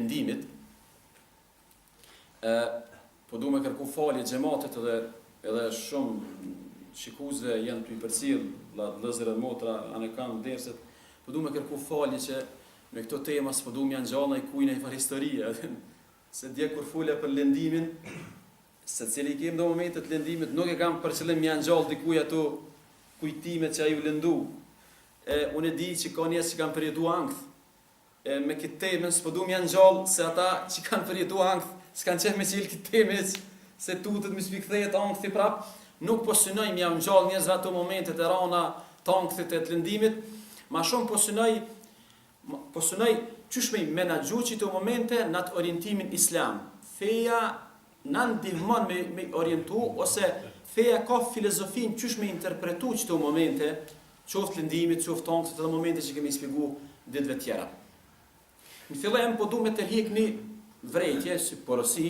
lëndimit, po du me kërku falje xhamatit edhe shumë shikuesve janë të i përcjell, vëllezër dhe motra, anë kanë derset, po du me kërku falje që me këto tema s'po du me janë gjallë i kujnë i far historie, se dje kur fule për lëndimin, se cili i kemë do momentet lëndimit, nuk e kam për qëllim me janë gjallë dikuj ato kujtimet që a ju lëndu. Unë e di që ka njerëz që kanë përjetu ankth, me këtë temën s'po du me janë gjallë, se ata që kanë përjetu ankth, s'kanë qef me qelë këtë temës, se tutet me spikthejet ankthi prap, nuk po synoj me janë gjallë njerëzve ato momentet e rana të ankthit e të lëndimit, ma shumë po synoj qysh me i menaxhu çito momente në atë orientimin islam. Feja na ndihmon me orientu, ose feja ka filozofin qysh me interpretu çito momente, qoftë lëndimit, qoftë ankthit edhe momente që kemi shpjegu ditëve tjera. Në fillim po du me tërhiq një vrejtje, si porosi,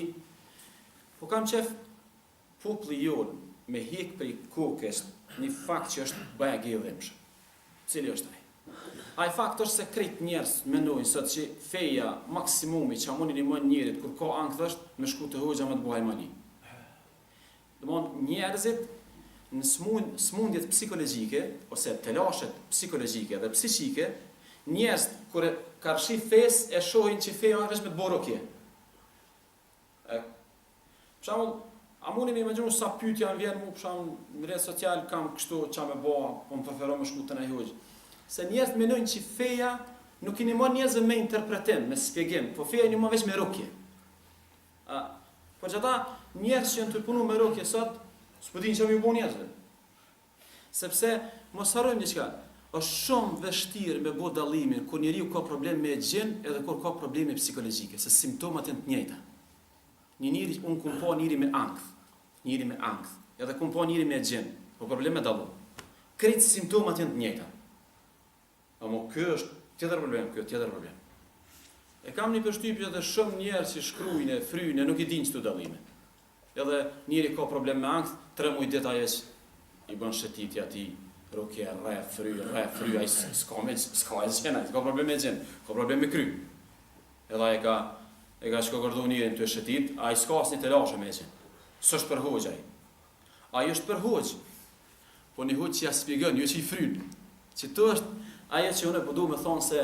po kam qef populli jonë me hik prej kokës një fakt që është bëjë gëllimshëm. Cili është ai? Ai fakt është se krejt njerëz mendojnë sot që feja maksimumi që mundi ndihmon njerit kur ka ankth është me shku te hoxha me të bëjë mani. Domthon njerëzit në smundjet psikologjike ose telashet psikologjike dhe psiqike, njerëz kur karshi fes e shohin që feja është me të borokje. Për shembull, a mundi me imagjinu sa pyetja vjen mu për shembull në rrjet social kam kështu ç'a më bëa, po më preferoj me shku te ai hoxh. Se njerëz mendojnë që feja nuk i ndihmon njerëzve me interpretim, me shpjegim, po feja i ndihmon vetëm me rukje. Po çata njerëz që janë të punu me rukje sot, s'po dinë çfarë më bën njerëzve. Sepse mos harrojmë diçka, është shumë vështirë me bë dallimin kur njeriu ka problem me gjin edhe kur ka probleme psikologjike, se simptomat janë të njëjta. Një njeri un kum po njëri me ankth, njëri me ankth, edhe kum po njëri me gjin, po probleme dallon. Krejt simptomat janë të njëjta. Amo ky është tjetër problem. E kam një përshtypje edhe shumë njerëz që shkruajnë, fryjnë, nuk i dinë çto dallime. Edhe njëri ka problem me ankth, 3 muaj detajes i bën shëtitje atij, rukje, fry, ai s'ka gjën, ka problem me gjën, ka problem me kry. Edhe ai ka shkogordu njërin të shëtit, ai s'ka asnjë telashe me gjën. S'është për hoxh ai. Ai është për hoxh. Po një hoxh që ja shpjegon, jo që i fryn. Që to është ajo që unë po du me thonë se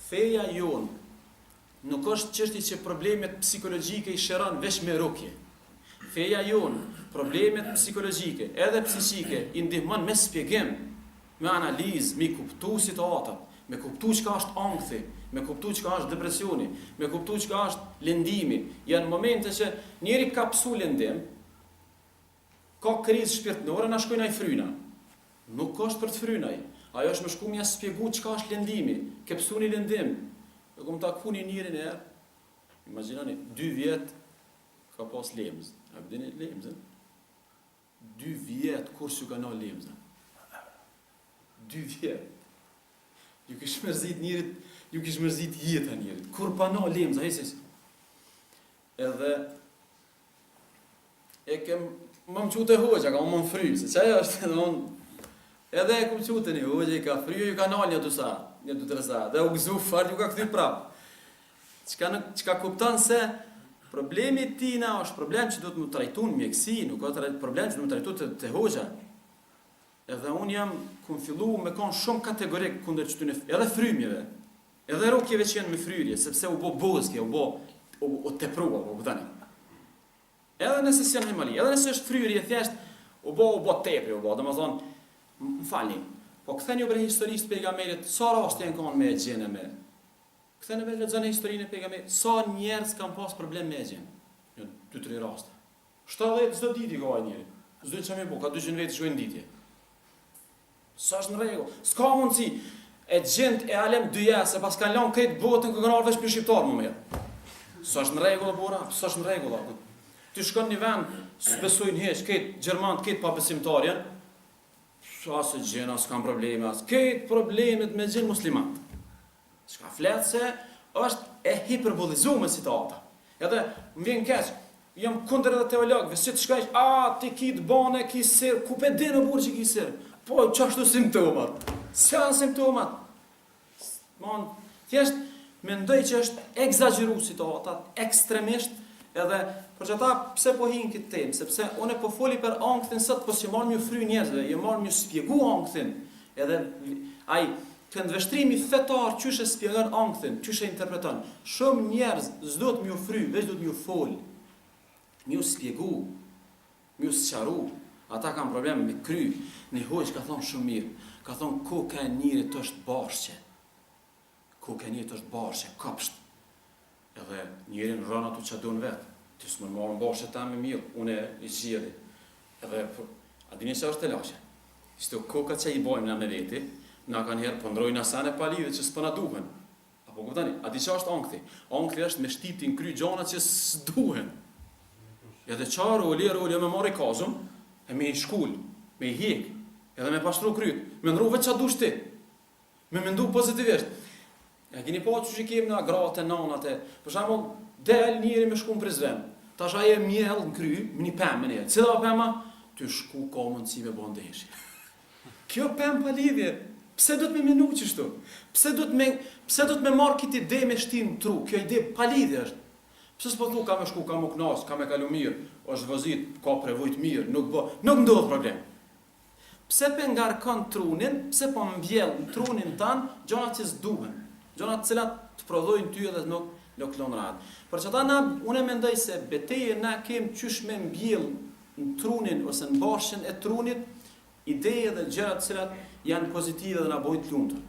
feja jonë nuk është çështje që problemet psikologjike i shëron veç me rukje. Feja jonë, problemet psikologjike edhe psiqike i ndihmon me shpjegim, me analizë, me kuptu situatat, me kuptu çka është ankthi, me kuptu çka është depresioni, me kuptu çka është lëndimi. Janë momente që njeri ka psu lëndim, ka krizë shpirtërore, na shkojnë ai fryna. Nuk është për të fryna ai. Ajo është më shku mja spjegu çka është lëndimi, ke psu një lëndim. E kom taku një njërin e erë, imagjinoni, 2 vjet ka pas lemz. A vëdini lemzën? 2 vjet kur s'ju ka na lemzën. 2 vjet. Ju kish mërzit njerit, ju kish mërzit jeta njerit. Kur pa na lemzën, hesis. Edhe e kem më qute hoxha, ka më fry, se çaja është edhe unë. Edhe e kum qute një hoxha, i ka fry, ju ka nal një 2-3 sa, dhe u gëzu fart, ju ka kthy prap. Çka kupton se problemi tina është problem që do të më trajtu në mjekësi, nuk ka problem që do të më trajtu të hoxha. Edhe unë jam kum fillu me kon shumë kategorik kundër çtyne, edhe frymjeve, edhe rukjeve që janë me fryrje, sepse u bë bozke, u teprua, u tani. Edhe nëse s'janë animali, edhe nëse është fryrje thjesht, u bë tepër, domethënë, më falni. Po ktheni për historisë të pejgamberit, sa raste janë kanë me gjën e me. Ktheni vetë lexoni historinë e pejgamberit, sa njerëz kanë pas problem me gjën. Jo 2-3 raste. 70 çdo ditë ka ai njëri. Çdo çamë bu, ka 200 vetë shkojnë ditje. Sa është në rregull? S'ka mundsi e gjend e alem dyja se pas kanë lënë këtë botën ku kanë vesh për shqiptar më mirë. Sa është në rregull bura? Sa është në rregull? Ti shkon në vend, s'besojnë hiç, këtë gjermant, këtë pa besimtarën. Asë gjena, s'kam probleme, asë këtë problemet me gjenë muslimat. Shka fletë se është e hiperbolizume situata. Edhe më vjen keq, jam kundër edhe teologëve, si të shkajsh, ti ki të bane, ki sirë, ku pe dinë burë që ki sirë? Po, qashtu simptomat? S'janë simptomat? Thjesht, mendoj që është egzageru situatat, ekstremisht, edhe për që ata pse po hinë këtë temë, sepse une po foli për ankthin sot, po që marrë mjë fry njerëzve, je marrë mjë spjegu ankthin, edhe ai këndveshtrimi fetar qyshe spjegon ankthin, qyshe interpreton. Shumë njerëz s'do të mjë fry, veç do të mjë fol, mjë spjegu, mjë sqaru. Ata kanë probleme me kry. Një hoqë ka thonë shumë mirë, ka thonë koka e njerit është bashqe. Koka e njerit është bashqe, kapsht. Edhe njerin rëna tu që do në vetë. Ty s'më marrën bashqe ta me mirë, une i zgjeri. Edhe, a dini që është të lashe. Ishte koka që i bojmë na me veti, na kanë herë pëndrojnë asane palidhe që s'pëna duhen. Apo kuptani, a di që është ankthi? Ankthi është me shtitin kry gjana që s'duhen. Edhe qa roli me marri kazum, e me i shkull, me i hik, edhe me pashtru kryt, me ndru veç qa dush ti, me mendu pozitivisht. E kini po që që kemë në agrate, nanate, për shembull, del njeri me shku në prizven, tash aje mjell në kry, më një pëmë njerë, cila pëma? Ty shku ka mundësi me bondeshi. Kjo pëmë pa lidhje, pse do të me menu qështu? Pse do të me marrë këtë ide me shtim tru, kjo ide pa lidhje është. Pse s'po thu ka me shku, ka me knas, ka me kalu mirë, është vëzit, ka prevojt mirë, nuk ndodh problem. Pse pe ngarkon trunin, pse po mbjell në trunin tanë, gjonat që s'duhen, gjonat cilat të prodhojnë ty edhe nuk lonë radhë. Për që ta unë mendoj se beteje na kem qysh me mbjell në trunin ose në bashkën e trunit, ideje dhe gjërat cilat janë pozitive dhe na bojnë të lumtur.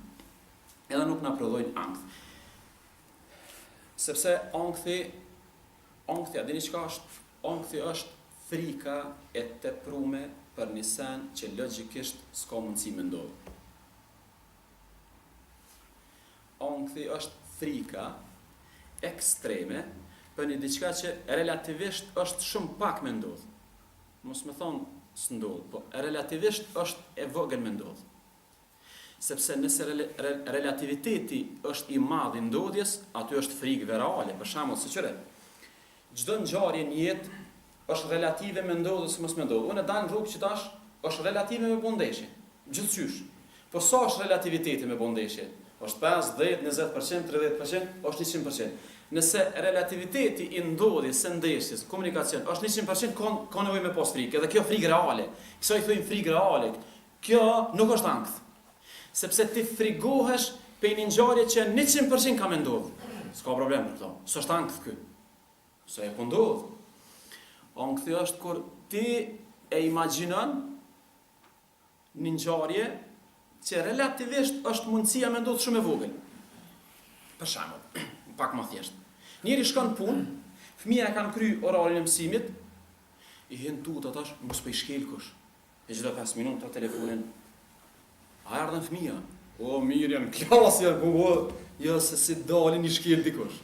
Edhe nuk na prodhojnë ankth. Sepse ankthi, a dini çka është? Ankthi është frika e teprume për një sen që logjikisht s'ka mundësi me ndodhë. Ankthi është frika ekstreme për një diçka që relativisht është shumë pak me ndodhë. Mos me thonë s'ndodhë, po relativisht është e vogël me ndodhë. Sepse nëse relativiteti është i madh i ndodhjes, aty është frikë reale. Për shembull, siqëre, çdo ngjarje në jetë është relative me ndodhë ose mos me ndodhë. Unë dal në rrugë që tash është relative me bondeshje. Gjithçysh. Po sa është relativiteti me bondeshje? Është 5, 10, 20%, 30%, është 100%. Nëse relativiteti i ndodhjes së ndeshjes, komunikacion, është 100%, ka nevojë me pas frikë, edhe kjo frikë reale. Kësaj thojmë frikë reale. Kjo nuk është ankth. Sepse ti frigohesh për një ngjarje që 100% ka me ndodhë. S'ka problem për këto. S'është ankth ky. Se e po ndodh. Ankthi është kur ti e imagjinon një ngjarje që relativisht është mundësia me ndodhë shumë e vogël. Për shembull, pak më thjesht. Njeri shkon punë, fëmia e kanë kry orarin e mësimit, i hin tut atash mos po i shkel kush. E çdo 5 minuta telefonin. A ardhen fëmia? O mirë janë klasë, jo se si dalin i shkel dikush.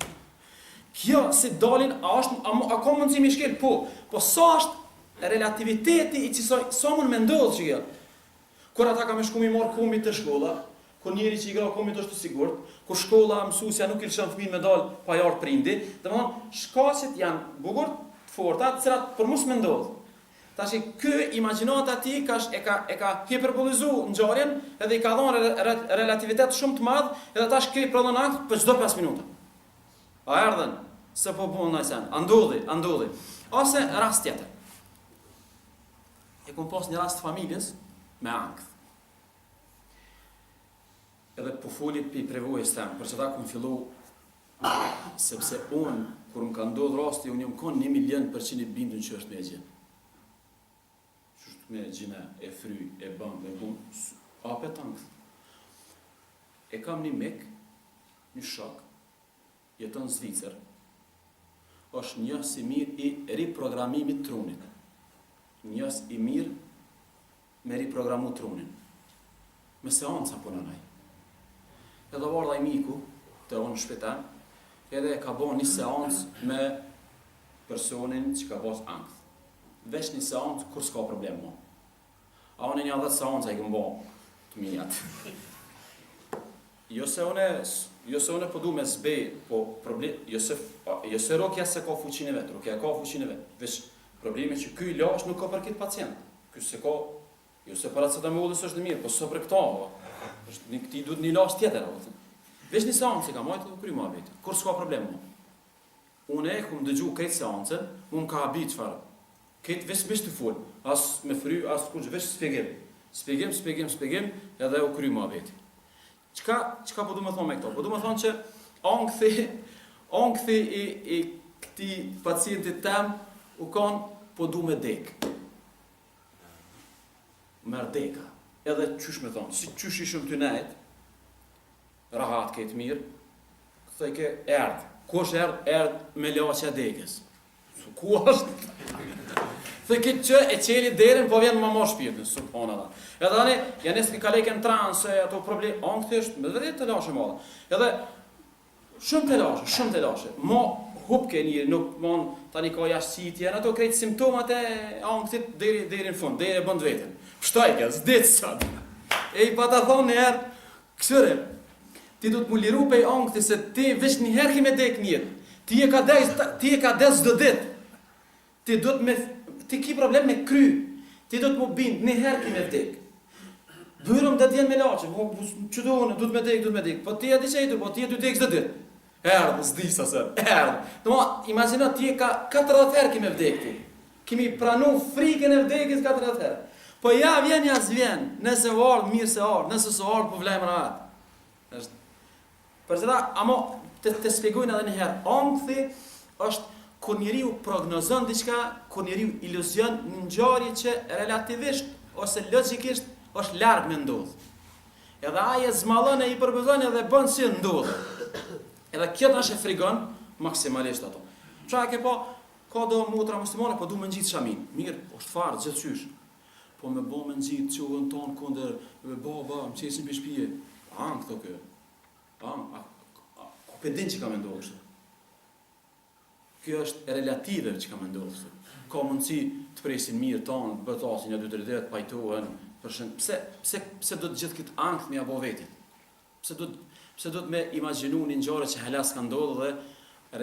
Kjo si dalin, a ka mundësi me shkel? Po sa është relativiteti i qësoj, sa mund me ndodhë që kjo? Kur ata ka me shku mi marë kumit të shkolla, kur njeri që i gra kumit është të sigurt, kur shkolla mësusja nuk i lëshën fëmin me dalë pa jartë prindi, dhe më thonë, shkasit janë bukur të forta, cilat për mus me ndodhë. Tashi, kë imagjinata ti e ka hiperbolizu në gjarjen, edhe i ka dhonë relativitet shumë të madhë, edhe tash kë i prodhon ankth për çdo 5 minuta. A erdhen, se po punë në sen, andodhi. Ose rast tjetër. E kom pas një rast familjes me ankth. Edhe po foli për i prevojës tem, për që ta kom fillu, sepse unë, kur më ka ndodhë rasti, unë jam kon 1.000.000% i bindun që është me e gjenë. Që është me e gjene, e fry, e bëm, e bum, apet ankth. E kam një mik, një shok, jeton në Zvicër, është njës i mirë i riprogramimit trunit. Njës i mirë me riprogramu trunin. Me seanca punën ai. Edhe vardha i miku, të onë shpital, edhe e ka bo një seancë me personin që ka pas ankth. Vesh një seancë kur s'ka problem mo. A unë një 10 seanca i këmbo të mijat. Jo se une po du me zbej, po problem, jo se rokja se ka fuqin e vetë, rokja ka fuqin e vetë, veç problemi që ky lash nuk ka për këtë pacient, ky se ka, jo se paracetamolës është në mirë, po së për këta, është një këti duhet një lash tjetër, Veç një seancë ka marrë të kry muhabet. Kur s'ka problem mu. Unë kum dëgju këtë seancën, më ka habit çfarë. Këtë veç të fol, as me fry, as kurrë veç shpjegim. Shpjegim, edhe u kry muhabet. Çka po du më thonë me këto? Po du më thonë që ankthi i këtij pacientit tem u kanë po du me dek. Merë deka. Edhe qysh me thonë, si qysh ishëm të nejt, rahat këtë mirë, thëj ke erdë. Ku është erdë? Erdë me laqja dekës. Ku është? Thëj ke që e qeli derin, po vjenë më marë shpirtin, subhana da. Edhe ane, janë eski ka lejken transe, ato problem, ankthi është me vërdet të lashe madhe. Edhe, shumë të lashe. Ma hupke njëri, nuk mon tani ka jashtësitje, në ato krejtë simptomat e ankthit deri në fund, deri e bënd vetën. Pështajke, s'ditë sot. E i pa ta thonë njerë, kësëre, ti du të mu liru pe i ankthi se ti veç një herë ki me dek njët. Ti e ka des zdo dit. Ti ki problem me kry. Ti du të mu bind, një herë ki me dek. Bërëm dhe t'jen me laqe, që du të me dek. Po ti e di qejtu, po ti e du dek zdo dit. Erdë, s'di sa sër, erdë. Në ma, imagina ti e ka 40 herë ki me vdek ti. Kimi pranu frikën e vdekis 40 herë. Po ja vjen, ja s'vjen. Nëse u ardhë, mirë se ardhë. Nëse s'u ardhë, po vlejmë në atë. Për që da, amo, të spjegojnë edhe njëherë. Ankthi është kur njeriu prognozon diçka, kur njeriu iluzion një ngjarje që relativisht ose logjikisht është larg me ndodhë. Edhe ai e zmallon e i përgëzon edhe bën si ndodhë. Edhe kjo tash e frigon maksimalisht ato. Çfarë ke po? Ka do motra muslimane, po du me ngjit shamin. Mirë, është farë, gjithçysh. Po me bo me ngjit çuhën ton kundër baba, më qesin për shtëpi. Këto kë. Ku pedin që ka me ndodhë kështu? Kjo është relative që ka me ndodhë kështu. Ka mundësi të presin mirë tonë, bëtasin ja 2-3 ditë, pajtohen, pse do të gjithë këtë ankth me abo vetit? Pse do të me imagjinu një ngjarje që halas ka ndodhë dhe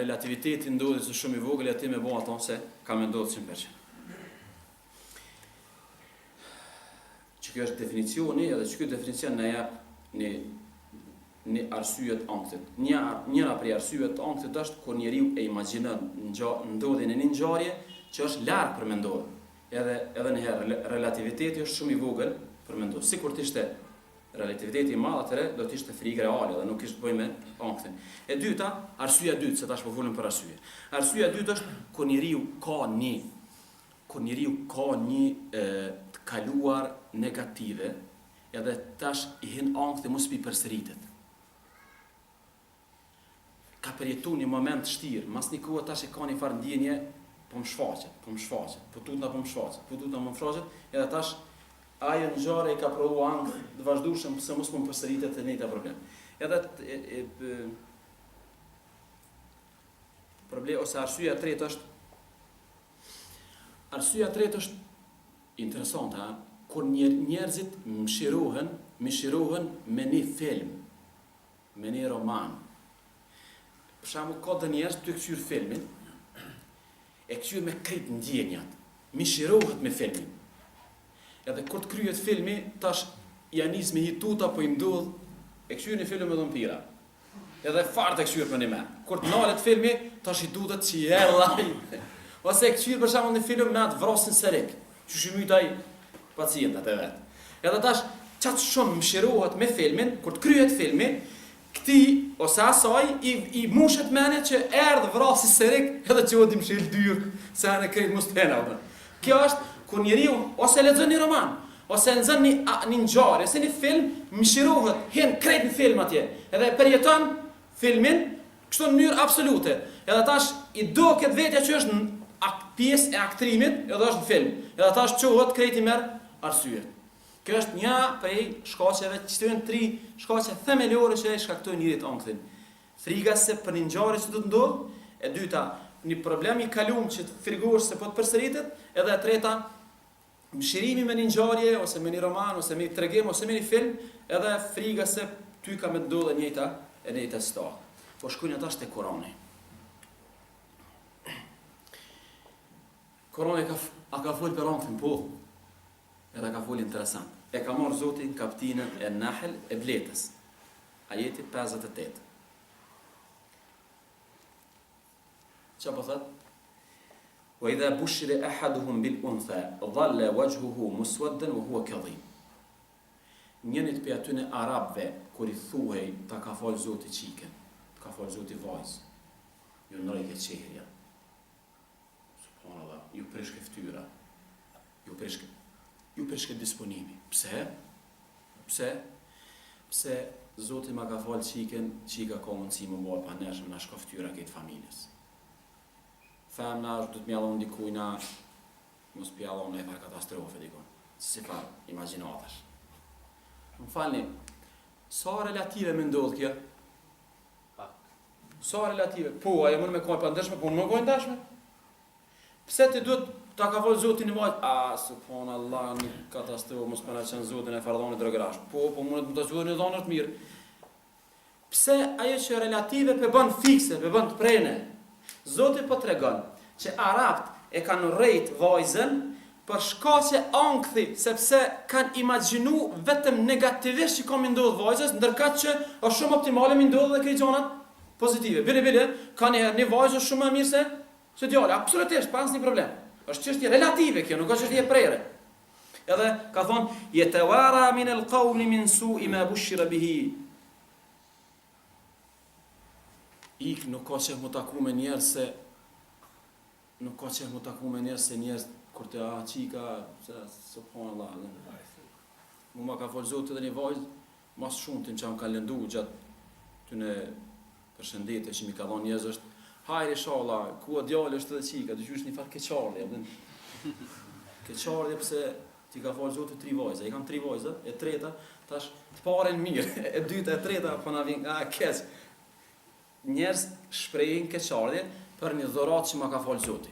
relativiteti ndodhë se shumë i vogël e ati me bo ato se ka me ndodhë 100%. Që kjo është definicioni edhe që kjo definicion në jep një arsyet ankhtit. Njëra prej arsyet ankhtit është kur njeriu e imagjinon ndodhjen e një ngjarje që është larg për me ndodhur. Edhe një herë relativiteti është shumë i vogël për me ndodhur. Sikur të ishte relativiteti i madh atëre do të ishte frikë reale dhe nuk kishte të bëjë me ankhtin. E dyta, arsyeja e dytë, se tash po folëm për arsye. Arsyeja e dytë është kur njeriu ka një të kaluar negative, edhe tash i hin ankthi mos pi përsëritet. Ka përjetu një moment shtirë, mas një kohë tash e ka një farë ndjenje, po më shfaqet, po tutna po më shfaqet, edhe tash ajo në gjare i ka provu ankth dhe vazhdushëm se mos më përsëritet e njëjta problem. Edhe problem ose arsyeja e tretë është interesante, kur njerëzit mëshirohen me një film, me një roman. Për shembull, ka të njerëz të kthyer filmin, e kthyer me krejt ndjenjat, mëshirohet me filmin. Edhe kur të kryhet filmi, tash ja nis me hituta po i ndodh, e kthyer një film me vampira. Edhe fart e kthyer për një men. Kur të ndalet filmi, tash i duhet që erdhaj. Ose e kthyer për shembull një film me atë vrasin serik, që shimyt ai pacientat e vet. Edhe tash çat shumë mëshirohet me filmin, kur të kryhet filmi, këti ose asaj i mushet mene që erdhë vrasi serik edhe që o di mshil dyrë se anë e krejt mos të hena. Kjo është kur njeriu ose lexon një roman, ose nxon një ngjarje, ose një film, mëshirohet, hen krejt në film atje, edhe përjeton filmin kështu në mënyrë absolute. Edhe tash i do këtë vetja që është në pjesë e aktrimit, edhe është në film. Edhe tash qohet krejt i merr arsye. Kjo është një prej shkaqeve, që të janë 3 shkaqe themelore që e shkaktojnë njerit ankthin. Frika se për një ngjarje që do të ndodhë, e dyta, një problem i kaluar që të frikohesh se po të përsëritet, edhe e treta, mshirimi me një ngjarje ose me një roman ose me një tregim ose me një film, edhe frika se ty ka me ndodhë e njëjta situatë. Po shkojnë tash te Kurani. Kurani ka folë për ankthin, po. Edhe ka folë interesant. E ka marrë Zoti kaptinën e Nahl e bletës. Ajeti 58. Çfarë po thot? Wa idha bushira ahaduhum bil untha dhalla wajhuhu muswaddan wa huwa kadhim. Njënit për atyne arabëve, kur i thuhej ta ka fal Zoti qiken, ka fal Zoti vajzë, ju nërejke qehrja. Subhanallah, ju prishke ftyra, ju prishke disponimi. Pse? Pse Zoti ma ka fal qiken, qika ka mundësi më bërë pa neshme na shko ftyra këtë familjes. Femna është du të mjallon dikujna, mos pjallon e par katastrofe dikun, si par imaginatash. Më falni, sa relative me ndodhë kjo? Sa relative? Po, ajo mërë me kojnë për ndëshme, po në më kojnë ndashme? Pse ti duhet ta ka volë Zotin i vajtë? Subhanallah, një katastrofë, mos përna qenë Zotin e fardhoni drëgrash. Po, mund të zhurë një dhonë është mirë. Pse ajo që relative për bën fikse, për bën të prene? Zoti po tregon që Arabt e kanë rrejt vajzën për shkaqe ankthi, sepse kanë imagjinu vetëm negativisht që ka mi ndodhë vajzës, ndërkat që është shumë optimale mi ndodhë dhe këri gjonat pozitive. Bile, ka një vajzë është shumë më mirë se djale, absolutisht, pas një problem. Është çështje relative kjo, nuk është çështje prere. Edhe ka thonë, yatawara min al-qawli min su'i ma bushira bihi. Nuk ka që mu taku me njerë se njerës kur të qika, subhanallah, mu ma ka folë Zotë edhe një vajzë, mas shumë të në që më ka lëndu gjatë të në përshëndete që mi ka dhonë njerëz është, hajri shala, ku a djallë është edhe qika, të qysh një farë keqarlje, keqarlje pëse ti ka folë Zotë 3 vajzë, i kam 3 vajzë, e treta, tash të paren mirë, e dyta, e treta, po na vinë, keq. Njerëz shprehin keqardhje për një dhuratë që ma ka falë Zoti.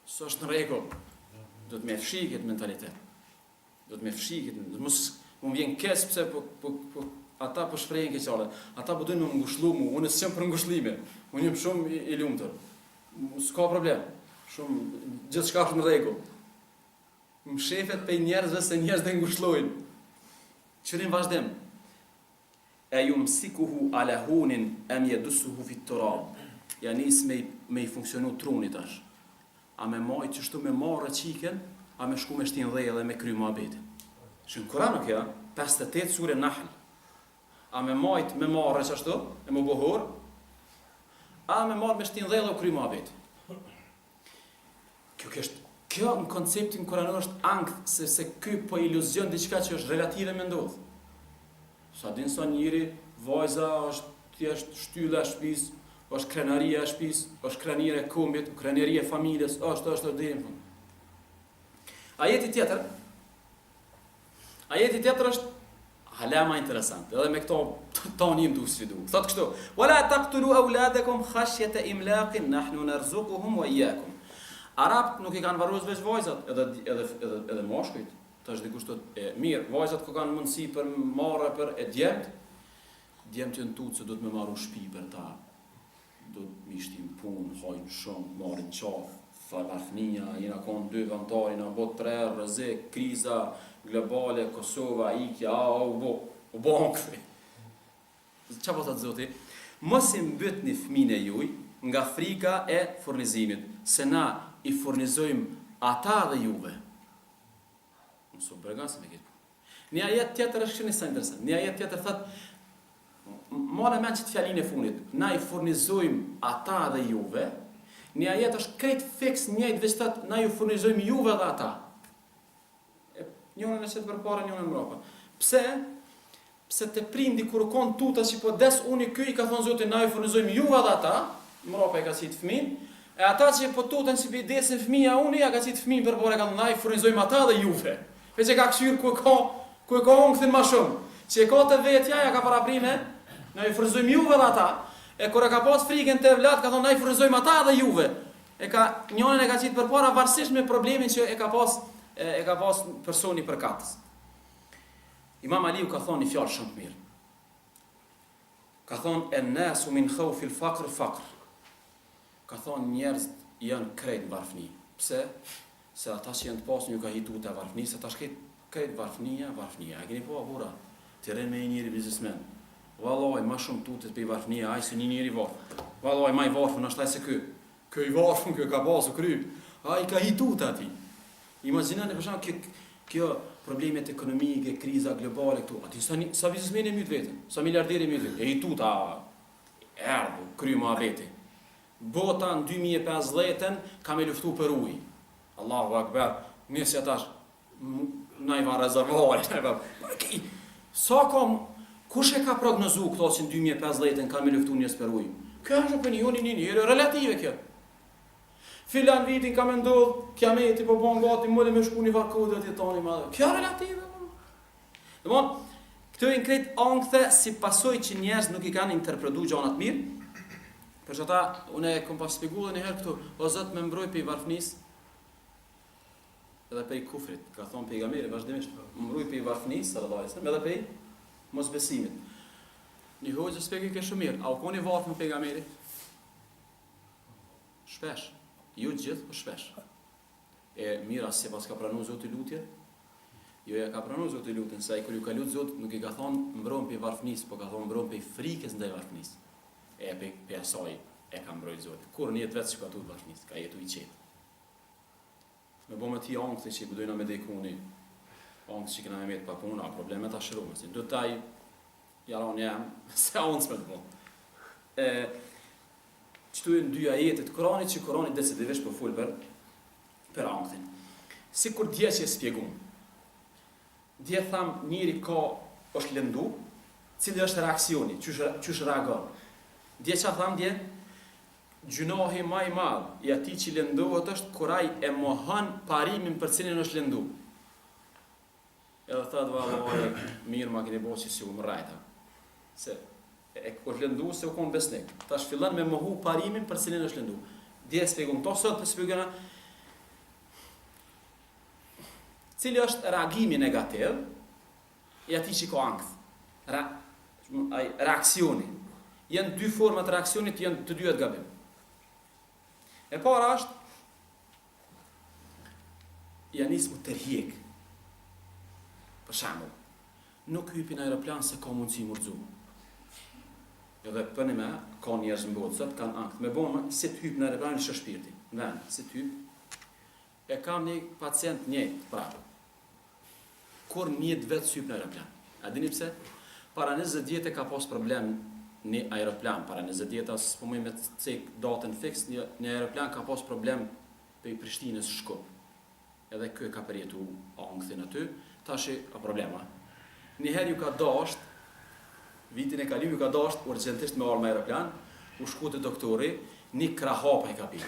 Së është në rregull. Do të më fshi këtë mentalitet. Do të më fshi këtë, mos më vjen keq pse ata po shprehin keqardhje. Ata po duhen më ngushëllu mua, unë s'jam për ngushëllime. Unë jam shumë i lumtur. S'ka problem. Shumë gjithçka është në rregull. Më shefet pe njerëzve se njerëz dhe ngushëllojnë. Qërim vazhdim. E yumsikuhu ala hunin am yadussuhu fi turab. Ja nis me i funksionu truni tash. A me majt qështu me marrë qiken, a me shku me shtin dhej edhe me kry muhabetin. Që në Kur'an nuk ja, 58 sure Nahl. A me majt me marrë qështu, e më bohor, a me marrë me shtin dhej edhe kry muhabetin. Kjo në konceptin Kur'an është ankth, se ky po iluzion diçka që është relative me ndodhë. Sa din sa njëri, vajza është thjesht shtylla e shtëpisë, është krenaria e shtëpisë, është krenaria e kombit, krenaria e familjes, është deri në fund. Ajeti tjetër është hala më interesant, edhe me këto tani më duhet sfidu. Thotë kështu: "Wala taqtulu awladakum khashyata imlaqin nahnu narzuquhum wa iyyakum." Arabt nuk i kanë varruar veç vajzat, edhe moshkujt. Tash dikush thotë, mirë, vajzat ku kanë mundësi për marrë për e djemt janë tutë se do të me marru shtëpi për ta. Do të mi shtim punë, hajnë shumë, marrin qafë, farmafnia, jena konë 2 vëntari në botë prerë, rrezik, kriza globale, Kosova, ikja, u bo ankthi. Qa po të Zoti? Mos i mbytni fëmijën e juaj nga frika e furnizimit, se na i furnizojmë ata dhe juve. Mëso bërgasë me këtë. Një ajet tjetër është shumë sa interesant. Një ajet tjetër thot, marrë mend që të fjalinë e fundit, na i furnizojmë ata dhe juve. Një ajet është krejt fiks njëjtë veç thot, na ju furnizojmë juve dhe ata. Njënën e qëtë përpara, njënën mbrapa. Pse të prindi kur kon tuta që po des unë ky i ka thonë Zoti, na ju furnizojmë juve dhe ata, mbrapa e ka qit fëmin, e ata që po tutën që desin fëmija unë, ja ka qit fëmin përpara, ka thonë, na ju furnizojmë ata dhe juve. Veç e ka këshyrë ku e ka ongthin ma shumë. Që e ka të vetja, ja ka paraprime, na i furnizojmë juve dhe ata, e kur e ka pas frikën të evlat, ka thonë, na i furnizojmë ata dhe juve. Njënën e ka qitë përpara varsisht me problemin që e ka pas personi përkatës. Imam Aliu ka thonë një fjalë shumë të mirë. Ka thonë, en nasu min khawfil faqr. Ka thonë, njerëz janë krejt varfni. Pse? Se ata që janë të pasur ju ka hitu të varfni, se ta shket krejt varfnia. E keni po, abura, Ti rën me njëri biznesmen. Vallai, ma shumë tutet pe i varfnia, ai se një njëri varf. Vallai, ma i varfun është ai se ky. Ky i varfun, ky ka pasu kry. Ai ka hitut ati. Imagjinoni për shemb kjo problemet ekonomike, kriza globale këtu. Ati sa biznesmen e myt vetën, sa miliarderi e myt vetën. E hituta erdhë kry muhabeti. Bota në 2015 ka me luftu për ujë. Allahu Akbar, nëse atash na i van rezervuar. Sa kam kush e ka prognozu këto që në 2015 ka me luftu njës për ujë? Kjo është opinioni një njëri relative kjo. Filan vitin ka me ndodhë, kiameti po bon gati, mële me shku një varkode të jetoni madhe. Kjo relative. Dëmon, këto e në kretë angthe si pasoj që njerëz nuk i kanë interpretu gjanat mirë. Për që ata, une e kom pas spjegu dhe njëherë këtu, o Zot me mbroj për i varfnis, edhe për i kufrit, ka thonë pejgamberi vazhdimisht, mbroj për i varfnis, edhe për i mosbesimit. Një hoxhë spjegi ke shumë mirë, a u koni varf me pejgamberi? Shpesh. Jo gjithë, po shpesh. E mira se pas ka pranu Zoti lutje, jo ja ka pranu Zoti lutjen, sa i kur ju ka lut Zot, nuk i ka thonë mbron për varfnis, po ka thonë mbron për frikës ndaj varfnis. E për asaj e ka mbrojt Zoti. Kur një jetë vetë që ka tu varfnis, ka jetu i qetë. Me bo me ti angthi që i bëdojna me dekuni, angthi që këna me metë pa puna, problemet a shërume, si do taj jaron jam, se angthi me të bo. Qëtu e në dy ajetet Koranit që Koranit decidivisht për full për angthin. Si kur dje që e spjegun, dje tham njëri ka është lëndu, cili është reakcioni, qysh reagon. Dje që tham dje, gjunohi ma i madh i ati që lëndohet është kuraj e mohon parimin për cilin është lëndu. Edhe thëtë valoj, mirë ma këni bo që si u më rajta. Se e është lëndu se u konë besnik. Ta është fillan me mohu parimin për cilin është lëndu. Dje spjegun to sot për spjeguna cili është reagimi negativ i ati që ka angth. Reakcioni. Jenë dy format reakcionit, jenë të dyet gabim. E para është janis u tërhjek. Për shembull, nuk hypin aeroplan se ka mundësi murdzu. Edhe për me, ka njerëz në botë, sot kanë angth. Me bomë, si të hyp në aeroplan në shpirti. Në vend, si të hyp. E kam një pacient njëjtë, prapë. Kur njët vetë hyp në aeroplan. A dini pse? Para 20 vjetë ka pas problem një aeroplan, para 20 vjetë, asë po me cek datën fix, një aeroplan ka pas problem për i Prishtinës Shkup. Edhe kjo ka përjetu angthin aty, tash ka problema. Njëherë ju ka dasht, vitin e kalim ju ka dasht, urgentisht me arë me aeroplan, u shku të doktori, një krahapa i ka pi.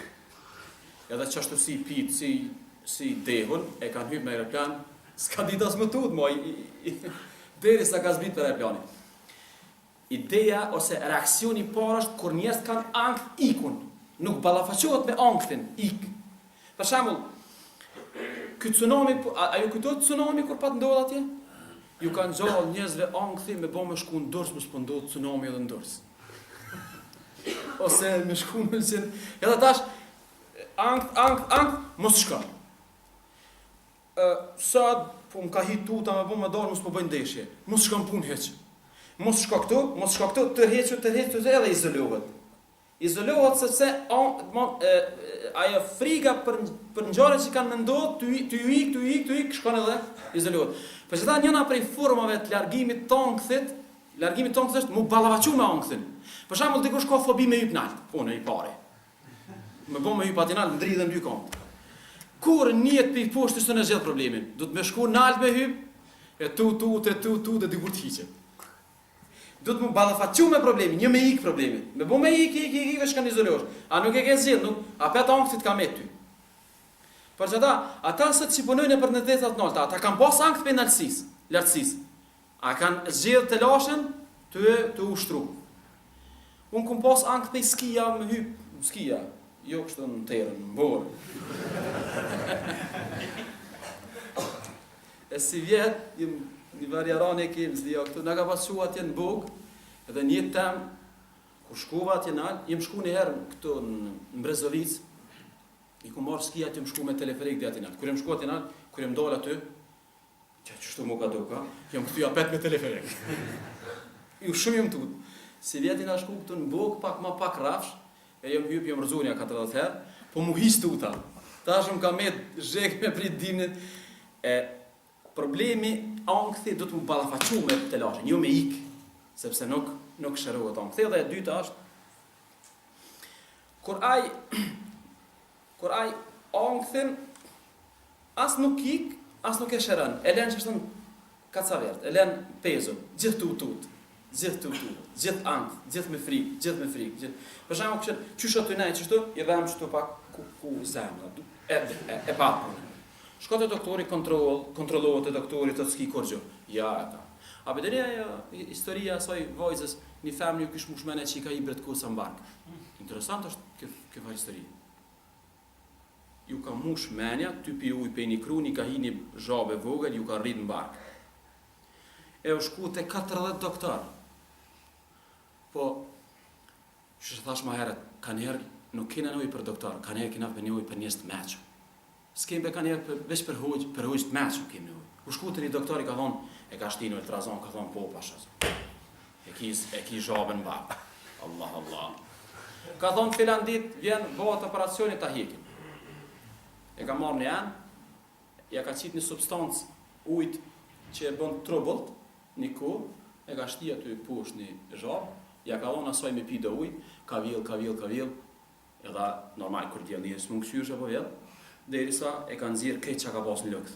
Edhe qashtu si pit, si dehun, e kanë hyp me aeroplan, s'ka dit as më tut, deri sa ka zbit për aeroplanin. Ideja ose reakcioni parë është kur njerëzit kanë ankth ikun, nuk ballafaqohet me ankthin ik. Për shembull, ky tsunami, a ju kujtohet tsunami kur pat ndodh atje? Ju kanë gjallë njerëzve ankthi me bë me shku në Durrës, mos po ndodh tsunami edhe në Durrës. Ose me shku në Lësin. Edhe tash ankth mos shko. Sa po më ka hituta me bë me dorë mos po bëj ndeshje. Mos shkon punë hiç. Mos shko këtu, tërhequr edhe izolohet. Izolohet sepse ajo frika për ngjarjet që kanë ndodhur, ty ik, shkon edhe izolohet. Për çfarë njëna prej formave të largimit të ankthit, është mu ballavaçu me ankthin. Për shembull, dikush ka fobi me hyp nalt, unë i pari. Me bë me hyp atinal ndridhen dy këmbë. Kur njët për i poshtës të në gjithë problemin, du të me shku nalt me hyp, e tu dhe dikur të hiqe. Du të më ballafaqu me problemin, një me ik problemin. Me bo me ik, dhe shkan izolosh. A nuk e ke zhjith, a pet ankthit ka me ty. Për që ata sot që punojnë për në detat nalta, ata kanë pas ankth për lartësis. A kanë zhjith të lashen, të ushtru. Unë këm pas ankth për skia me hyp, skia. Jo kështu në terën, në borë. E si vjetë, një varjarane e kemë, zdi këtu, nga ka pasu atje në bugë, edhe një temë, kur shkuva atje nalë, jem shku një herë këtu në Brezovic, i ku marë skia atje më shku me teleferik dhe atje nalë. Kur jem shku atje nalë, kur jem dollë aty, Qështu mu ka duka, jam këthyja pet me teleferik. Ju shumë jam tut. Si vjetin a shku këtu në buk, pak rafsh, e jam hyp, jam rëzunja 40 herë, po mu his tuta. Ta shumë ka me zhek me prit dimnit. Problemi, ankthi do të mu ballafaqu me telashin, jo me ik, sepse nuk shërohet ankthi. Dhe e dyta është, kur ai ankthin, as nuk ik, as nuk e shëron. E len që është në kacavert, e len pezën, gjithë tutut, gjithë ankth, gjithë me frikë. Për shembull, qysh aty nej, qështu, i dhem qështu pak ku zemra, e papën. Shko të doktori, kontrollohet të doktori, të s'ki kur gjë. Ja, e ta. A bederia historia asoj vojzës, një femër ju kish mushmene që i ka i bret kusa në barkë. Interesant është kjo farë histori. Ju ka mush menja, ty pi uj pe një kru, një ka hi një zhabe vogël, ju ka rrit në barkë. E u shku të 40 doktor. Po, që thash ma herët, ka njerë nuk kena nëj për doktor, ka njerë kena për njoj për njës të meqë. S'kem be ka njerë veç për hujq të meqë kem nëj. U shku të një doktor i ka thonë, e ka shtinu e trazon, ka thonë po pasha. E ki zhabën bakë. Allah. Ka thonë filan dit, vjen bëhat operacionit të hekin. E ka marrë një anë, ja ka qit një substancë ujt që e bën trubullt, një ku, e ka shti aty poshtë një zhabë, ja ka thonë asaj me pi do ujt, ka vjell, edhe normal kur djel një s'mung këshyrsh apo vjell, derisa e ka nxirr këtë që ka pas në lëkth.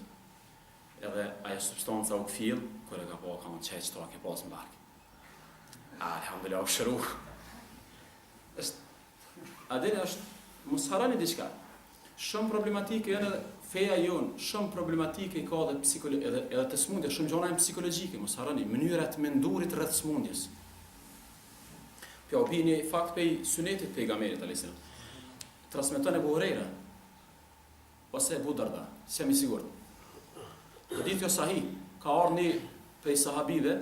Edhe ajo substanca u kfill, kur e ka pa ka në qeq të ke pas në barkë. Alhamdulillah, u shëru. Adene është, mos harani diçka. Shumë problematike janë edhe feja jonë, shumë problematike i ka edhe të smundje, shumë gjona janë psikologjike, mos harani, mënyrat mendurit rreth smundjes. Pja u pi një fakt pej sunetit pejgamberit alayhis salam. Transmeton Ebu Hurajra, ose Ebu Darda, s'jam i sigurt. Hadith jo sahih, ka ardhur një prej sahabive,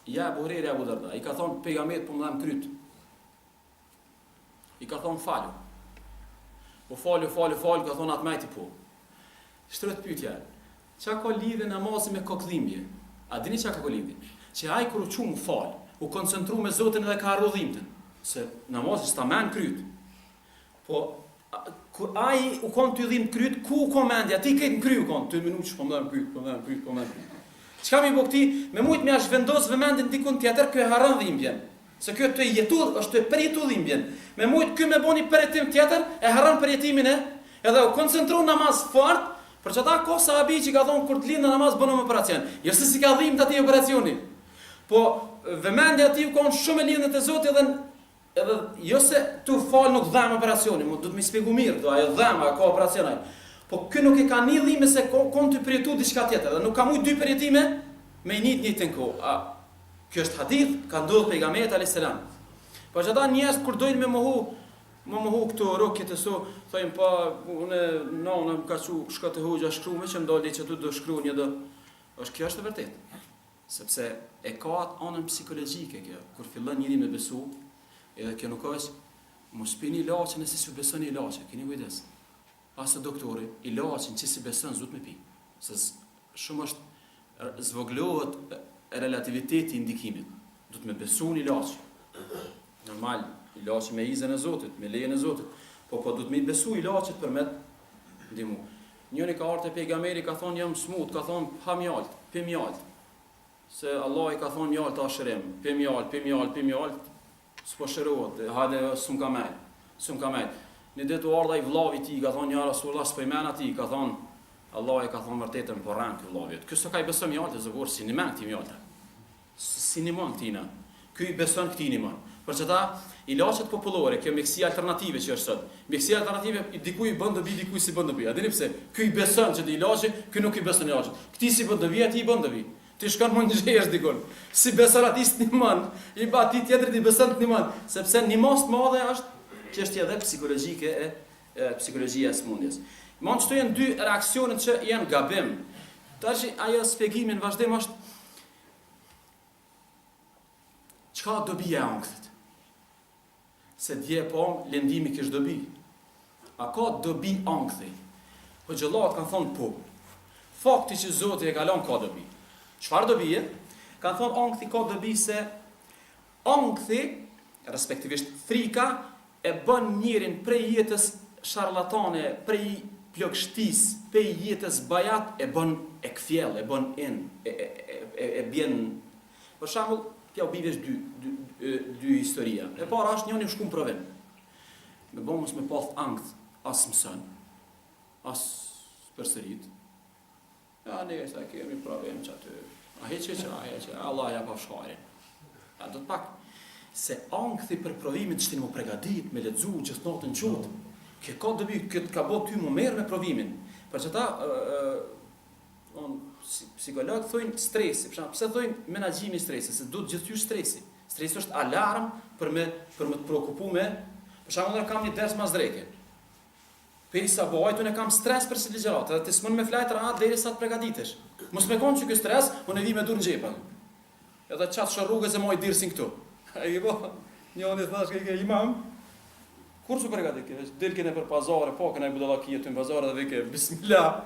ja Ebu Hurajra Ebu Darda, i ka thonë pejgamberit po më dhem kryt. I ka thonë falu. Po falu, ka thonë atë majti po. Shtret pyetja, qa ka lidhe namazi me kokdhimbje? A dini qa ka lidhe? Që ai kur u qumë fal, u koncentru me Zotin edhe ka arrodhimten, se namazi s'ta men kryt. Po, kur ai u kon të dhim kryt, ku u kon mendja? Ti këtë në kry u kon, 2 minutë që po më dhem kryt. Qka mi bo këti, me mujt me ashtë vendos vëmendin dikun tjetër, kjo e haran dhimbjen. Se kjo të jetu, është të përjetu dhimbjen. Me mujt kjo me bo një përjetim tjetër, e haran përjetimin edhe u koncentru namaz fort, për që ta ko sahabi që ka thonë kur të linë në namaz bënë më operacion. Jo se si ka dhimbë të ati operacioni. Po, vëmendja ati u konë shumë e linë të Zotit edhe jo se tu falë nuk dhemë operacioni, mu du të mi spjegu mirë, ajo dhemë, ka operacionaj. Po kë nuk e ka një dhime se konë të përjetu diçka tjetër, dhe nuk ka mujt 2 përjetime me një të ko. Kjo është hadith, ka ndodhur pejgamberi alayhis salam. Po që ata njerëz kur dojnë me mohu këto rokjet e so, thojnë pa, unë nona më ka çu shka të hoxha shkruaj që ndodhi që tu do shkruani do. Kjo është e vërtetë. Sepse e ka atë anën psikologjike kjo, kur fillon njëri me besu, edhe kjo nuk është mos pini ilaçe nëse si besoni ilaçe, keni kujdes. Pasë doktori, ilaçin që si beson zot me pi. Se shumë është zvoglohet relativiteti i ndikimit. Do të me besu një ilaç. Normal, ilaçi me izën e Zotit, me lejen e Zotit. Po do të me besu ilaçit për me ndihmu. Njëri ka ardhur te pejgamberi ka thonë jam smut, ka thonë ha mjalt, pi mjalt. Se Allah i ka thonë mjalt ta shërim, pi mjalt, s'po shërohet, hajde s'm ka mel. Në ditë u ardha i vllavi i tij, ka thonë ja Rasulullah s'po i men atij, ka thonë Allah e ka thonë vërtetën po rran ky vllavi. Ky s'ka i beson mjalt e zgjuar si niman ti mjalt. Si niman tina. Ky i beson këtij niman. Për çeta ilaçet popullore, kjo mjeksi alternative që është sot. Mjeksi alternative dikuj bën dobi, dikuj si bën dobi. A dini pse? Ky i beson që të ilaçi, ky nuk i beson ilaçit. Këtij si bën dobi, atij i bën dobi. Ti shkon më njëherë dikon. Si beson atij niman, i bati tjetrit i beson niman, sepse nimos të madhe është çështja edhe psikologjike e psikologjia e smundjes. Mund të jenë 2 reaksionet që janë gabim. Tash ajo shpjegimi në vazhdim është çka dobi e ankthit. Se dje po lëndimi kish dobi. A ka dobi ankthi? Po xhallat kanë thonë po. fakti që Zoti e ka lënë ka dobi. Çfarë dobi? Ka thonë ankthi ka dobi se ankthi, respektivisht frika, e bën njërin prej jetës sharlatane, prej plagështis, prej jetës bajat, e bën e kfjell, e bën e bjen. Për shembull, t'ja u bivesh dy historia. E para është njëri shku në provim. Me bën mos me pas ankth, as mëson, as përsërit. Ja, ne sa kemi provim çatë. A heqë, Allah ja pa shkarin. Ja, do të pak se ankthi për provimin që ti më pregadit, me lexu gjithë natën qut, ke ka dobi, këtë ka bë ty më merr me provimin. Për që ta, psikologët thojnë stresi, pse thojnë menaxhimi i stresit, se duhet gjithçysh stresi. Stresi është alarm për me të preokupuar me, për shembull, kam një ders mazdreke. Përisa bëjtu ne kam stres për si ligjërat, edhe ti s'mund me flajt rahat derisa të përgatitesh. Mos me kon që ky stres, unë vi me dur në xhepa. Edhe çat shë rrugës e moj dirsin këtu. Ai po, njëri thash ke imam. Kur su përgatit ke, delkën e për pazare, po kënaj budallaki aty në pazar dhe ke bismillah.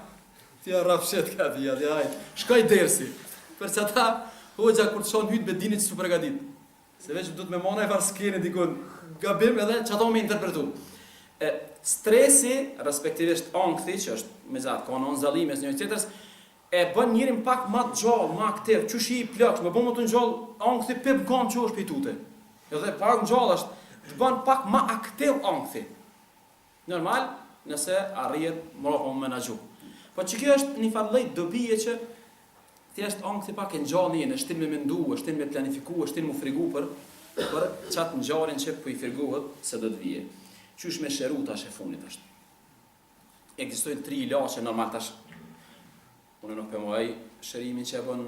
Ti rrafshet ka dia, ai. Shkoj dersi. Për çata hoxha kur çon hyt me dinit su përgatit. Se veç do të më mëonaj varskenë dikon gabim edhe çata më interpretu. Stresi, respektivisht ankthi, që është me zat, ka në zallimes një tjetrës, e bën njërin pak ma të gjallë, ma aktiv, që shi i plaksh, me bën më të gjallë, ankthi pip kanë që është pejtute. Edhe pak në gjallë është, të bën pak ma aktiv ankthi. Normal, nëse arrijet mrapa më menaxhu. Po që kjo është një farë lloj dobije që thjesht ankthi pak e ngjallë në shtin me mendu, shtin me planifiku, shtin me frigu për çat ngjarjen që po i frigohet se do të vijë. Qysh me shëru tash e funit është. Ekzistojnë 3 ilaçe normal tash. Unë nuk përmoj shërimin që e bën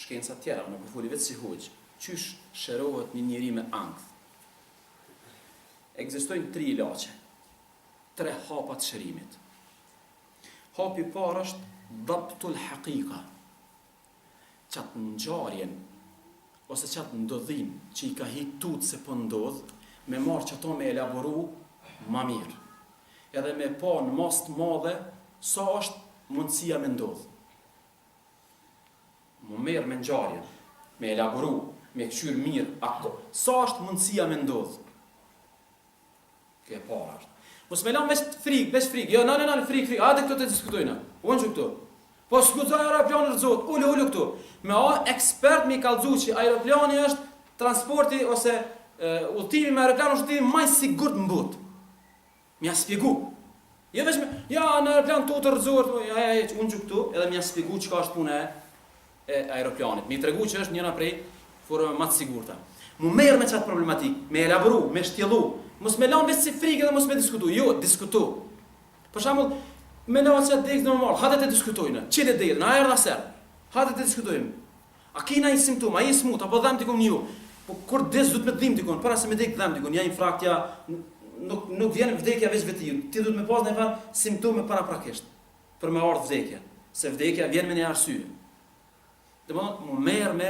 shkencat tjera, unë përfoli vetë si hoqë. Qysh shërohet një njeri me ankth. Ekzistojnë 3 ilaçe. 3 hapa të shërimit. Hapi parë është dabtul haqiqa. Qatë ngjarjen ose qatë ndodhim që i ka hitut se po ndodh, me marrë që ato me elaboru ma mirë. Edhe me pa në mas të madhe sa është mundësia me ndodhë. Më merë me ngjarjen, me elaboru, me këshyr mirë, sa është mundësia me ndodhë. Kjo e para është. Mos me lanë veç frikë, jo, në, frikë, hajde këto të diskutojna, unë që këto. Po shkudzoj aeroplanë rëzot, ullu këtu. Me ekspert me i kalëzu që aeroplani është transporti ose udhtimi me aeroplan është udhtimi më i sigurt në botë. M'ja shpjegu. Jo vetëm, ja në aeroplan tu të rrezuar, unë që këtu, edhe m'ja shpjegu çka është puna e aeroplanit. Mi tregu që është njëra prej formave më të sigurta. Mu merr me çat problematik, me elaboru, me shtjellu, mos me lënë vetë si frikë dhe mos me diskutu. Jo, diskutu. Për shembull, me lënë çat dek normal, hajde të diskutojnë. Çile dek, na erdha ser. Hajde të diskutojmë. A kena një simptom, a je smut, apo dhem dikum një. Po kur des do të më dhim dikon, para se më dek dhem dikon, ja infraktja, nuk vjen vdekja veç vetë. Ti duhet më pas ndonjëfar simptome paraprakisht për me ardh vdekja, se vdekja vjen me një arsye. Domethënë, më merr me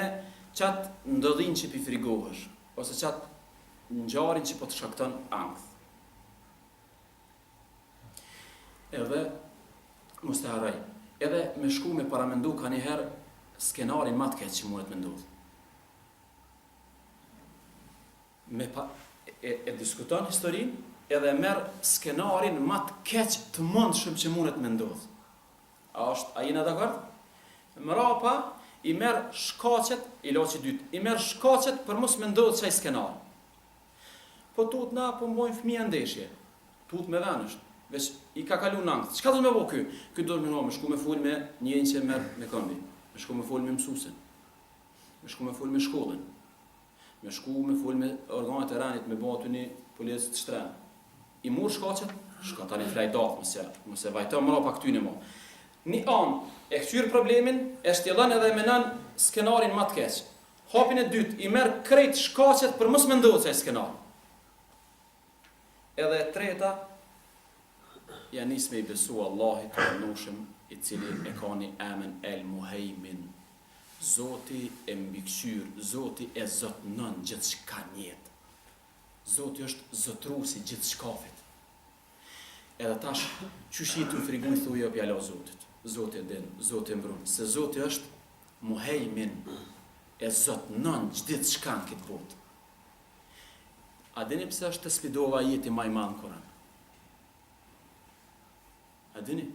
çat ndodhin që pi frigohesh, ose çat ngjarjen që po të shkakton ankth. Edhe mos të harroj. Edhe me shku me paramendu ka njëherë skenarin më të keq që mundet me ndodh. E diskuton historinë, edhe merr skenarin më të keq të mundshëm që mundet me ndodh. A jeni dakord? Mrapa i merr shkaqet, ilaçi i dytë, i merr shkaqet për mos me ndodh çaj skenar. Po tut na po mbojnë fëmijë ndeshje. Tut me vënësh. Veç i ka kalu në ankth. Çka do të më bëj ky? Ky do të më shku me fol me njërin që merr me këmbi. Me shku me fol me mësuesin. Me shku me fol me shkollën. Me shku me fol me organet e ranit, me bëu aty një policë të shtrenjtë. I mur shkaqet, shka tani flaj datë, mos e vajto mrapa këtyne mo. Një anë e kthyer problemin, e shtjellon edhe menon skenarin më të keq. Hapin e dytë i merr krejt shkaqet për mos me ndodhë çaj skenar. Edhe e treta ja nis me i besu Allahit të nushëm, i cili e ka një emën El Muhejmin. Zoti e mbikëqyr, Zoti e zotnon gjithçka në jetë. Zoti është zotruesi gjithçkafit. Edhe tash, qysh i të frigun thuj o pjalo Zotit. Zoti e din, Zoti e mbron, se Zoti është muhejmin, e zotnon çdo çka në këtë botë. A dini pse është të spidova jeti më i madh në Kur'an? A dini?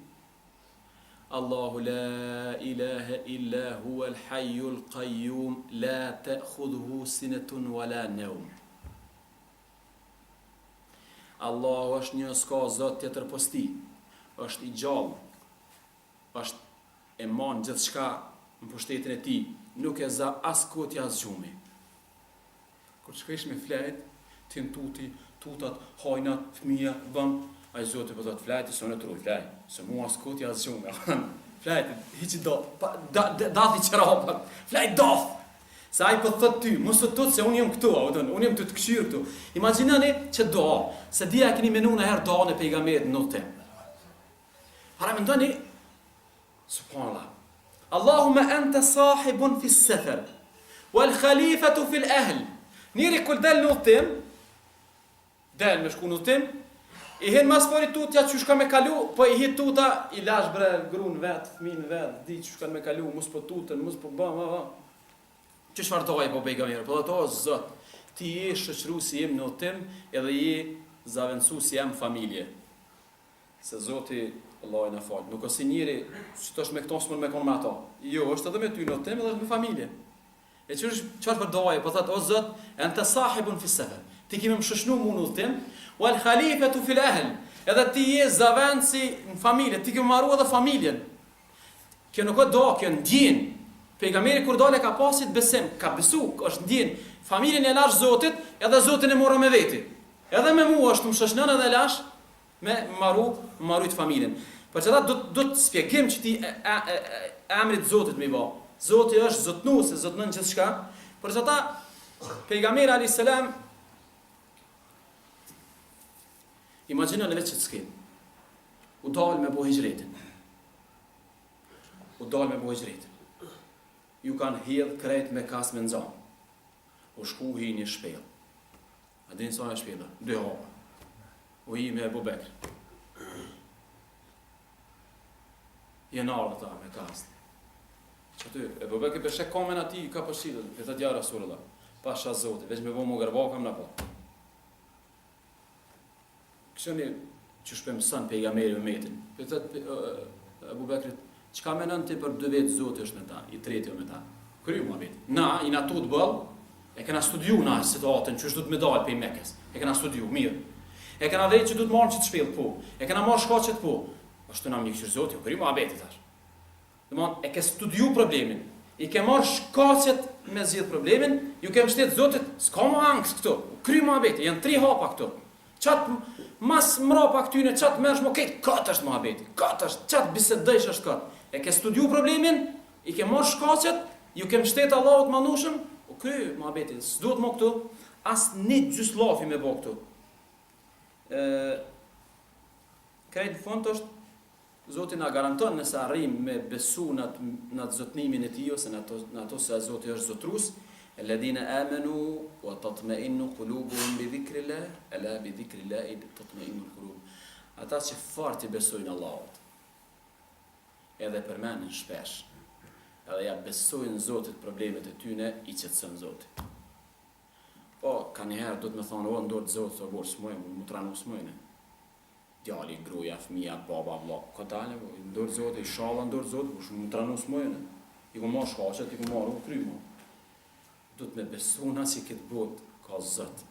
Allahu la ilaha illa huwa al-hayyul qayyum la ta'khudhuhu sinatun wala nawm. Allahu është një, s'ka zot tjetër pos tij. Është i gjallë. Është e mban gjithçka në pushtetin e tij, nuk e za as kotja as gjumi. Kur shkresh me flajt, ti në tutat, hajnat, fëmija, bëm, ai Zoti po thot flajti s'u netruj, flaj, se mua as kotja as gjumi. Flajti, hiçi do, dathi çrapat, flaj dof. Se ai po thot ty, mos u tut se unë jam këtu, unë jam të këshir këtu. Imagjinoni që do, se dia keni menuar herë do në pejgamberin notë. Para mendoni, subhanallah. Allahumma anta sahibun fi s-safar wal khalifatu fi al-ahl. Njëri kur dal në udhtim, dal me shku në udhtim, i hen mas pari tutja që shka me kalu, po i hit tuta, i lash bre grun vet, fëmin vet, di që shka me kalu, mos po tutën, mos po bëm, që shfartoj po pejgamberi, po ato Zot, ti je shoqëruesi im në udhtim, edhe je zaventësuesi jam familje. Se Zoti Allah na fal. Nuk është njëri që thosh me këto s'mund me kon me ato. Jo, është edhe me ty në udhtim edhe me familje. E çfarë përdoje? Po thot o Zot, anta sahibun fi safar. Ti kemi më shoshnu mua në udhtim, wal khalifatu fil ahl. Edhe ti je zaventësi në familje, ti ke marrua edhe familjen. Kjo nuk është do, kjo ndjen. Pejgamberi kur dole ka pasit besim, ka besu, është ndjen. Familjen e lash Zotit, edhe Zotin e morë me veti. Edhe me mua është më shoshnon edhe lash me marrujt familjen. Për çfarë do të shpjegim që ti emrit Zotit më i bë. Zoti është zotnues, zotnon gjithçka. Për çfarë pejgamberi alayhis salam imagjinoni vetë ç't skin. U dal me bëj hijretin. U dal me bëj hijretin. Ju kanë hedh krejt me kas me nxan. U shku hi një shpellë. A dini sa është shpella? 2 hapa. U hi me Abu Bekr. Jenë ardhë ta me kastë. Që ty, Abu Bekr për shek komen ati ka përshidhët, për thët ja Rasulullah, pasha Zotit, veç me bo më gërba kam në po. Këshëni që shpe mësën pejgamberi me metin, për thët Abu Bekrit, që ka menën ti për 2 vetë Zotit është me ta, i treti me ta. Kry mua vetë. Na, i na tu të bëllë, e kena studiu na situatën, që është du të medalë për i Mekes. E kena studiu, mirë. E kena dhejtë që du të marrë që të shpilë po. E kena marrë shkaqet po. Ashtu na më një këshirë Zotit, kry mua vetë tash. Domthon e ke studiu problemin, i ke marrë shkaqet me zgjidh problemin, ju ke mbështet Zotit, s'ka më angst këtu. Kry muhabeti, janë 3 hapa këtu. Çat mas mrapa këtyne çat merresh më këtë, kat është muhabeti. Kat është çat bisedësh është kat. E ke studiu problemin, i ke marrë shkaqet, ju ke mbështet Allahut mandushëm, u kry muhabeti. S'duhet më këtu as një gjyslafi me bë këtu. Krejt fund është Zoti na garanton nëse arrim me besu në atë zotnimin e tij ose në ato se Zoti është zotrus, alladhina amanu wa tatma'innu qulubuhum bi dhikrillah, ala bi dhikrillah tatma'innu alqulub. Ata që fort i besojnë Allahut. Edhe përmendin shpesh. Edhe ja besojnë Zotit problemet e tyne, i qetëson Zoti. Po, ka njëherë do të më thonë, o ndorë Zotit, o borë smojnë, më tranu smojnë. Djali, gruja, fëmija, baba, vlla, ka dalë, ndorë Zotit, i shalla ndorë Zotit, më tranu smojnë. I ku marrë shkaqet, i ku marrë u krymu. Do të me besuna si këtë botë ka Zot.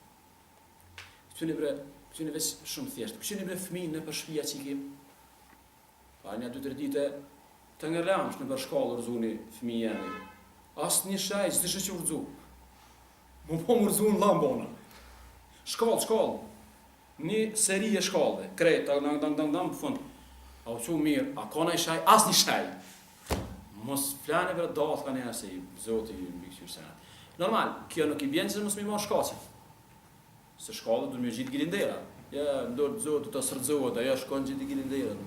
Këtyni veç shumë thjeshtë. Këtyni bre fëmijë në për shtëpia që i kim. Pa një 2-3 dite të ngërlamsh në për shkallë rëzuni fëmijë jemi. Asë një shaj, që të shë që rëzu. Më po më rëzu në lambona. Shkallë. Një seri e shkallëve. Krejt, dang, për fund. A u që mirë, a ka në i shaj, asë një shaj. Mos flane për datë ka njerë se i Zoti i mbi këtyre senat. Normal, kjo nuk i bjen që mos mi marr shkaqe. Se shkallët do të më gjit gilindera. Ja, ndor Zoti të sërzohet, ajo shkon gjit gilindera.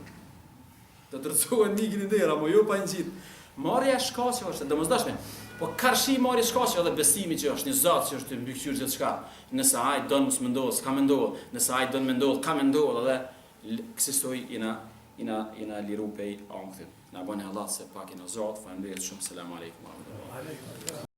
Të rëzohet një gilindera, mo jo pa gjit. Marrja e shkaqe është domosdoshme. Po karshi marrja e shkaqe edhe besimi që është një Zot që është mbi këtyre gjithçka. Nëse ai don mos mendohet, s'ka mendohet. Nëse ai don mendohet, ka mendohet edhe kësaj ina liru pej ankthit. Na bani Allah se pak ina zot, faleminderit shumë, selam aleikum.